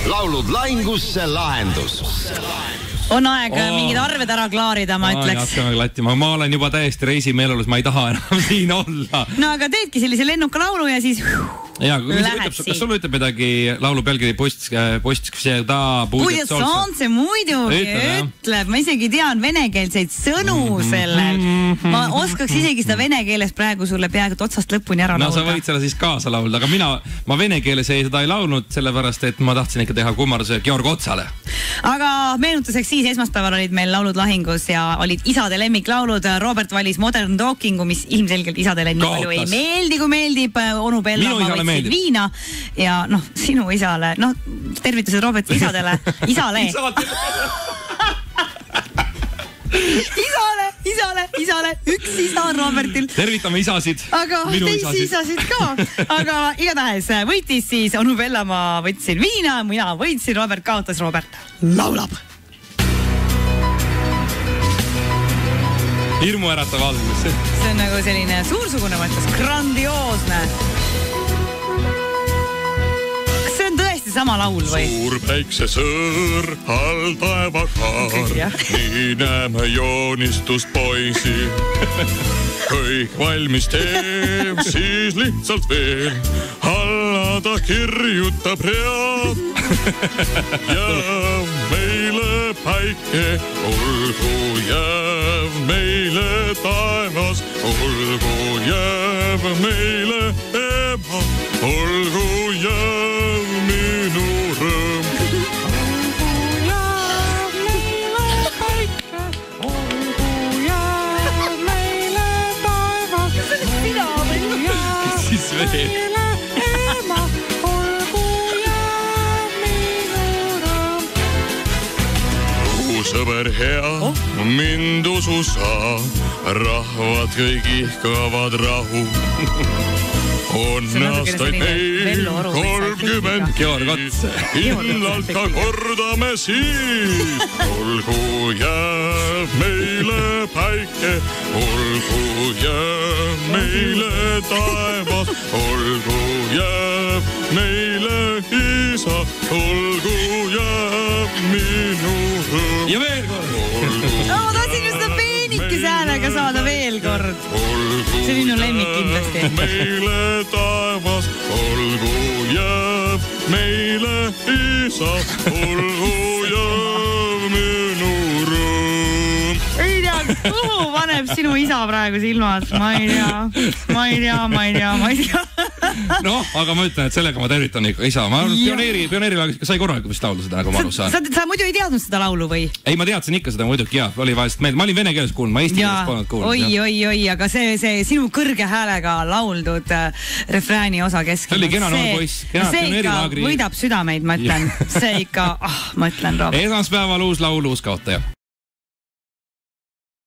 laulud lahingusse lahendus. On aeg mingid arved ära klaarida, ma ütleks. Ma olen juba täiesti reisimeelelus, ma ei taha enam siin olla. No aga teedki sellise lennuka laulu ja siis... Ja, kas sul ütleb midagi laulu pealkiri post всегда будет солнце? Солнце muidugi ütleb. Ma isegi tean venekeelseid sõnu sellel. Ma oskaks isegi seda vene keeles praegu sulle peaaegu otsast lõpuni ära laulda. No sa võid selle siis kaasa laulda, aga ma vene keeles seda ei laulnud, sellepärast, et ma tahtsin ikka teha kummarduse Georg Otsale. Aga meenutuseks siis esmaspäeval olid meil laulud lahingus ja olid isade lemmiklaulud. Robert valis Modern Talkingu, mis ilmselgelt isadele nii palju ei meeldi, kui meeldib. Onu Bella võtsid viina ja sinu isale, tervitused Robert isadele, isale. Isale, üks isa on Robertil. Tervitame isasid. Aga teisi isasid ka. Aga igatahes võitis siis Onu Bella, ma võtsin viina, mina võitsin, Robert kaotas, Robert laulab. Hirmu äratav algus. See on nagu selline suursugune mõttes, grandioosne. See on tõesti sama laul või? Suur päiksesõõr, all taevakaar, nii näeme joonistust poisi. Kõik valmis teeb, siis lihtsalt veel, alla ta kirjutab read. Ja meile päike, olgu jääv meile taevas, olgu jääv meile ema, olgu jääv minu rõõm. Olgu jääv meile päike, olgu jääv meile taevas, olgu jääv meile ema, olgu jääv minu rõõm. Sõber hea, mind usu sa, rahvad kõik ihkavad rahu. On aastaid meil 30 kindlalt ka kordame siis. Olgu jääv meile päike, olgu jääv meile taevas, olgu jääv meile isa, olgu jääv minu rõõm. Ja veel kord. Ma tahtsin just seda peenikese häälega saada veel kord. See on minu lemmik kindlasti. Meile taevas, olgu jääv meile isa, olgu jääv minu rõõm. Ei tea, kuhu paneb sinu isa praegu silmad? Ma ei tea. Aga ma ütlen, et sellega ma tervitan ikka isa. Ma pioneerilaagiga sai korralikult vist laulu seda, nagu ma aru saan. Sa muidu ei teadnud seda laulu või? Ei, ma teadsin ikka seda muidugi, jah. Oli vahest meil. Ma olin vene keeles kuulnud, ma eesti keeles polnud kuulnud. Oi, aga see sinu kõrge häälega lauldud refrääni osa keskel. See oli kena noor poiss. See ikka võidab südameid, ma ütlen. See ikka, ma ütlen, Rob. Esmaspäeval uus laul, uus kaotaja.